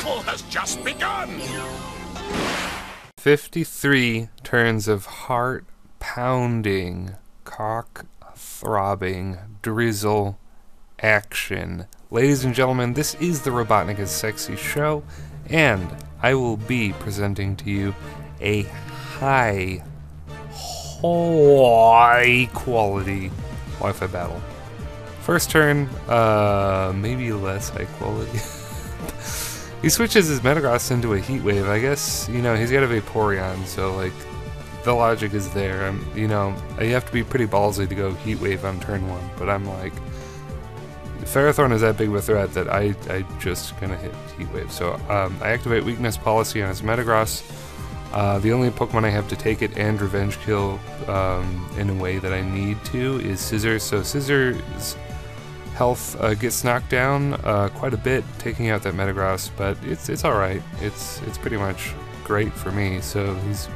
battle has just begun! 53 turns of heart-pounding, cock-throbbing, drizzle action. Ladies and gentlemen, this is the RobotnikIsSexy show, and I will be presenting to you a high quality Wi-Fi battle. First turn, maybe less high quality. He switches his Metagross into a Heat Wave. I guess, you know, he's got a Vaporeon, so, like, the logic is there. You know, you have to be pretty ballsy to go Heat Wave on turn 1, but I'm like, Ferrothorn is that big of a threat that I just gonna hit Heat Wave. So, I activate Weakness Policy on his Metagross. The only Pokemon I have to take it and Revenge Kill in a way that I need to is Scissors. So Scissors' health gets knocked down quite a bit, taking out that Metagross, but it's alright. It's pretty much great for me, so he's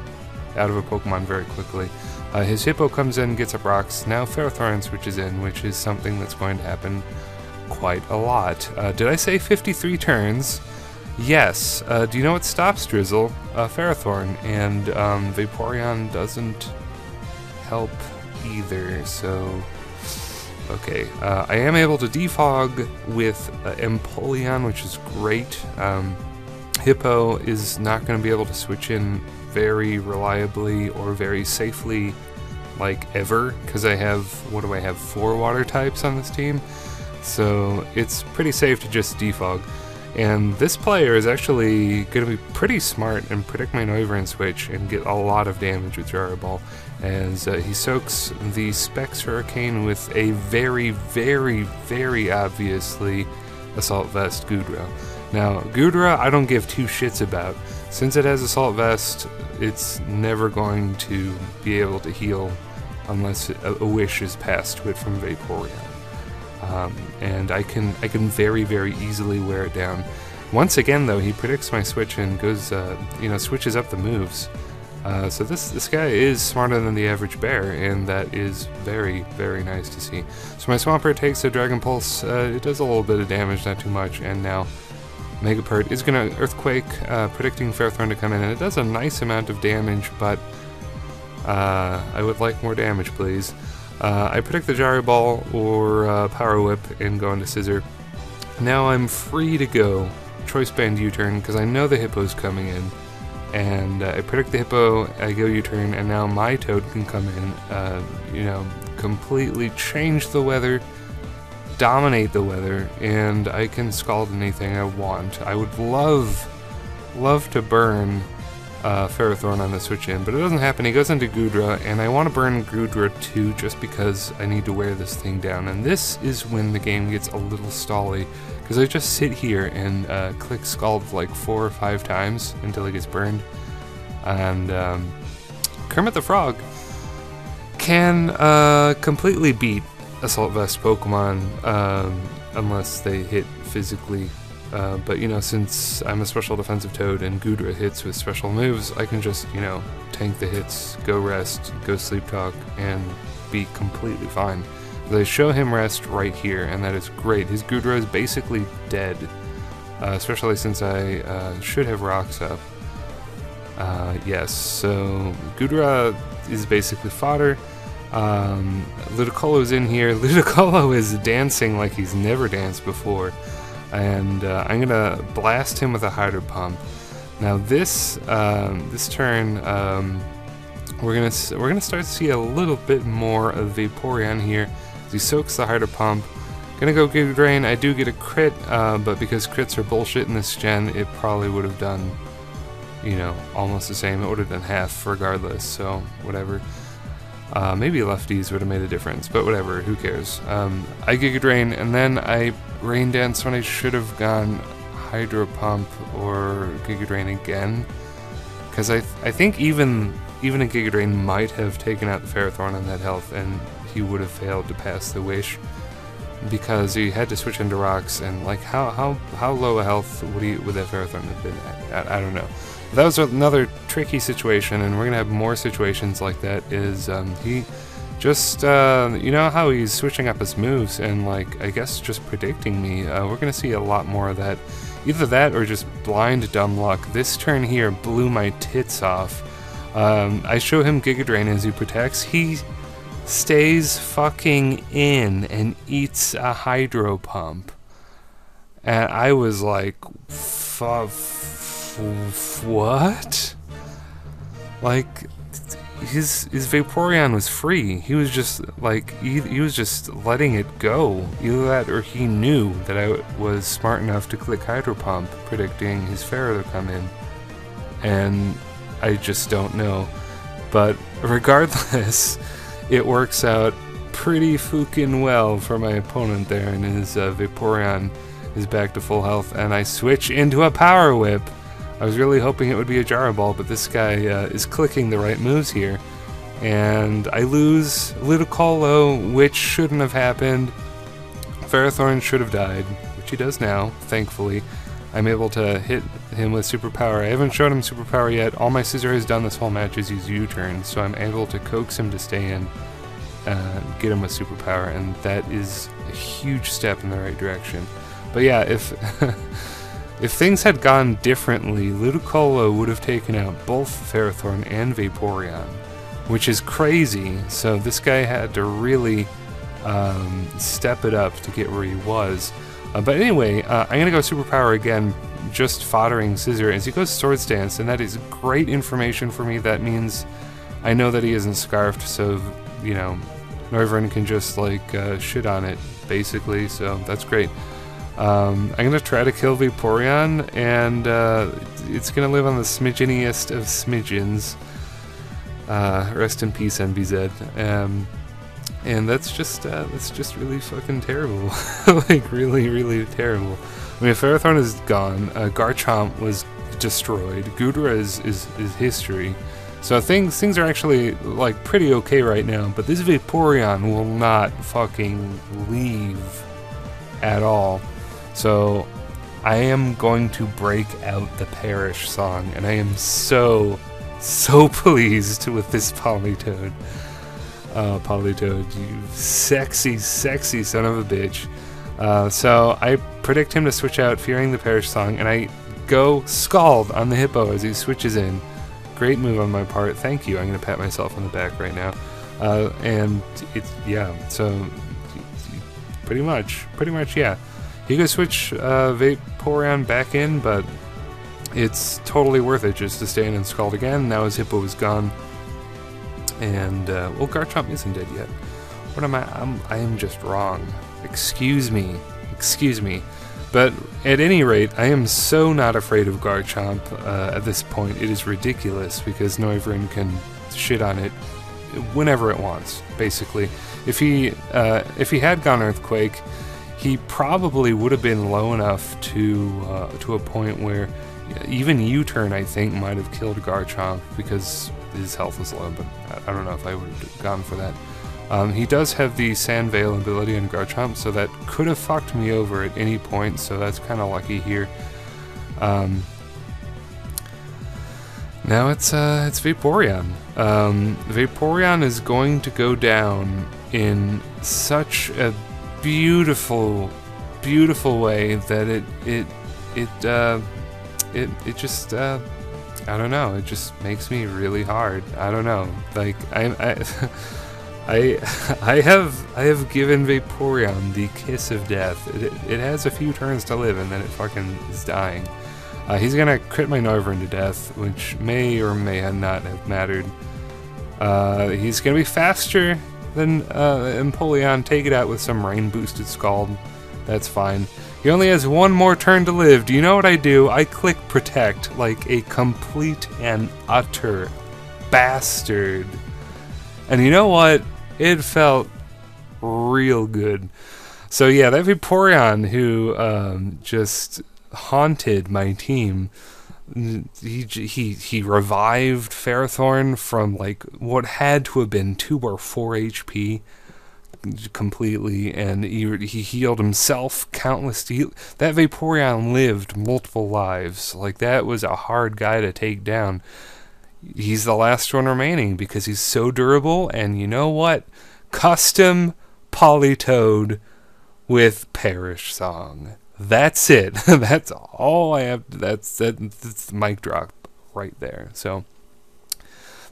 out of a Pokemon very quickly. His Hippo comes in, gets up rocks. Now Ferrothorn switches in, which is something that's going to happen quite a lot. Did I say 53 turns? Yes. Do you know what stops Drizzle? Ferrothorn, and Vaporeon doesn't help either, so... Okay, I am able to defog with Empoleon, which is great. Hippo is not going to be able to switch in very reliably or very safely, like, ever, because I have, what do I have, 4 water types on this team? So it's pretty safe to just defog. And this player is actually going to be pretty smart and predict my Noivern switch and get a lot of damage with Gyro Ball, as he soaks the Specs Hurricane with a very, very, very obviously Assault Vest Goodra. Now, Goodra I don't give 2 shits about. Since it has Assault Vest, it's never going to be able to heal unless a wish is passed to it from Vaporeon. And I can very, very easily wear it down. Once again, though, he predicts my switch and goes, you know, switches up the moves. So this guy is smarter than the average bear, and that is very, very nice to see. So my Swampert takes a Dragon Pulse. It does a little bit of damage, not too much, and now Megapert is going to Earthquake, predicting Ferrothorn to come in, and it does a nice amount of damage, but I would like more damage, please. I predict the Gyro Ball or Power Whip and go into Scissor. Now I'm free to go Choice Band U-Turn because I know the Hippo's coming in. And I predict the Hippo, I go U-Turn, and now my Toad can come in, you know, completely change the weather, dominate the weather, and I can Scald anything I want. I would love to burn Ferrothorn on the switch in, but it doesn't happen. He goes into Goodra, and I want to burn Goodra too just because I need to wear this thing down, and this is when the game gets a little stally, because I just sit here and click Scald like 4 or 5 times until it gets burned, and Kermit the Frog can completely beat Assault Vest Pokemon unless they hit physically. But, you know, since I'm a special defensive Toad and Goodra hits with special moves, I can just, you know, tank the hits, go rest, go sleep talk, and be completely fine. They show him rest right here, and that is great. His Goodra is basically dead, especially since I should have rocks up. Yes, so Goodra is basically fodder. Ludicolo's in here. Ludicolo is dancing like he's never danced before. And I'm gonna blast him with a Hydro Pump. Now this turn, we're gonna start to see a little bit more of Vaporeon here. He soaks the Hydro Pump. Gonna go Giga Drain. I do get a crit, but because crits are bullshit in this gen, it probably would have done, you know, almost the same. It would have done half regardless. So whatever. Maybe lefties would have made a difference, but whatever, who cares. I Giga Drain, and then I Rain Dance when I should have gone Hydro Pump or Giga Drain again. Because I think even a Giga Drain might have taken out the Ferrothorn on that health, and he would have failed to pass the wish. Because he had to switch into rocks, and like how low a health would that Ferrothorn have been at? I don't know. That was another tricky situation, and we're gonna have more situations like that. Is he just, you know how he's switching up his moves and, like, I guess just predicting me. We're gonna see a lot more of that. Either that or just blind dumb luck. This turn here blew my tits off. I show him Giga Drain as he protects. He stays fucking in and eats a Hydro Pump. And I was like, what? Like, his Vaporeon was free. He was just like he was just letting it go. Either that or he knew that I was smart enough to click Hydro Pump, predicting his Pharaoh to come in. And I just don't know. But regardless, it works out pretty fucking well for my opponent there, and his Vaporeon is back to full health, and I switch into a Power Whip. I was really hoping it would be a Gyro Ball, but this guy is clicking the right moves here. And I lose Ludicolo, which shouldn't have happened. Ferrothorn should have died, which he does now, thankfully. I'm able to hit him with Superpower. I haven't shown him Superpower yet. All my Scissor has done this whole match is use U-turns, so I'm able to coax him to stay in, get him with Superpower, and that is a huge step in the right direction. But yeah, if if things had gone differently, Ludicolo would have taken out both Ferrothorn and Vaporeon, which is crazy. So this guy had to really step it up to get where he was. But anyway, I'm going to go Superpower again, just foddering Scissor as he goes Swords Dance, and that is great information for me. That means I know that he isn't Scarfed, so, you know, Noivern can just, like, shit on it, basically, so that's great. I'm going to try to kill Vaporeon, and it's going to live on the smidgeniest of smidgens. Rest in peace, NBZ. And that's just really fucking terrible. Like, really, really terrible. I mean, Ferrothorn is gone. Garchomp was destroyed. Goodra is history. So things are actually, like, pretty okay right now, but this Vaporeon will not fucking leave at all. So I am going to break out the Perish song, and I am so pleased with this Politoed. Politoed, you sexy son of a bitch. So I predict him to switch out, fearing the Perish song, and I go Scald on the Hippo as he switches in. Great move on my part, thank you. I'm going to pat myself on the back right now. And it's, yeah, so pretty much, yeah. He could switch Vaporeon back in, but it's totally worth it just to stay in and Scald again. Now his Hippo is gone. And, well, Garchomp isn't dead yet. What am I am just wrong. Excuse me. But at any rate, I am so not afraid of Garchomp at this point. It is ridiculous because Noivern can shit on it whenever it wants, basically. If he had gone Earthquake, he probably would have been low enough to a point where even U-turn, I think, might have killed Garchomp because his health was low, but I don't know if I would have gone for that. He does have the Sand Veil ability on Garchomp, so that could have fucked me over at any point, so that's kind of lucky here. Now it's Vaporeon. Vaporeon is going to go down in such a beautiful way that it just I don't know, it just makes me really hard. I don't know, like I have given Vaporeon the kiss of death. It has a few turns to live and then it fucking is dying. He's gonna crit my Noivern to death, which may or may not have mattered. He's gonna be faster than Empoleon. Take it out with some rain boosted Scald. That's fine. He only has one more turn to live. Do you know what I do? I click Protect like a complete and utter bastard. And you know what? It felt real good. So yeah, that Vaporeon who just haunted my team. He revived Ferrothorn from like what had to have been 2 or 4 HP completely, and he healed himself countless. That Vaporeon lived multiple lives. Like, that was a hard guy to take down. He's the last one remaining because he's so durable, and you know what? custom Polytoad with Parish Song. That's it. That's all I have. That's the mic drop right there. So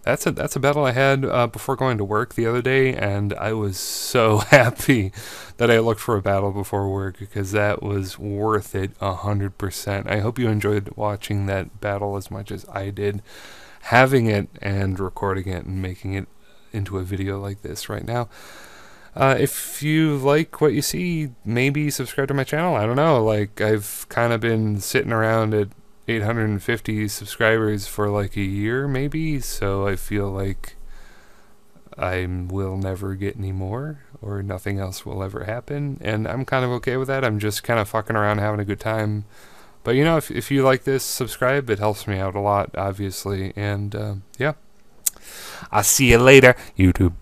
that's a battle I had before going to work the other day, and I was so happy that I looked for a battle before work because that was worth it 100%. I hope you enjoyed watching that battle as much as I did, having it and recording it and making it into a video like this right now. If you like what you see, maybe subscribe to my channel. I don't know, like I've kind of been sitting around at 850 subscribers for like a year maybe, so I feel like I will never get any more or nothing else will ever happen, and I'm kind of okay with that. I'm just kind of fucking around having a good time. But you know, if you like this, subscribe. It helps me out a lot, obviously. And yeah, I'll see you later, YouTube.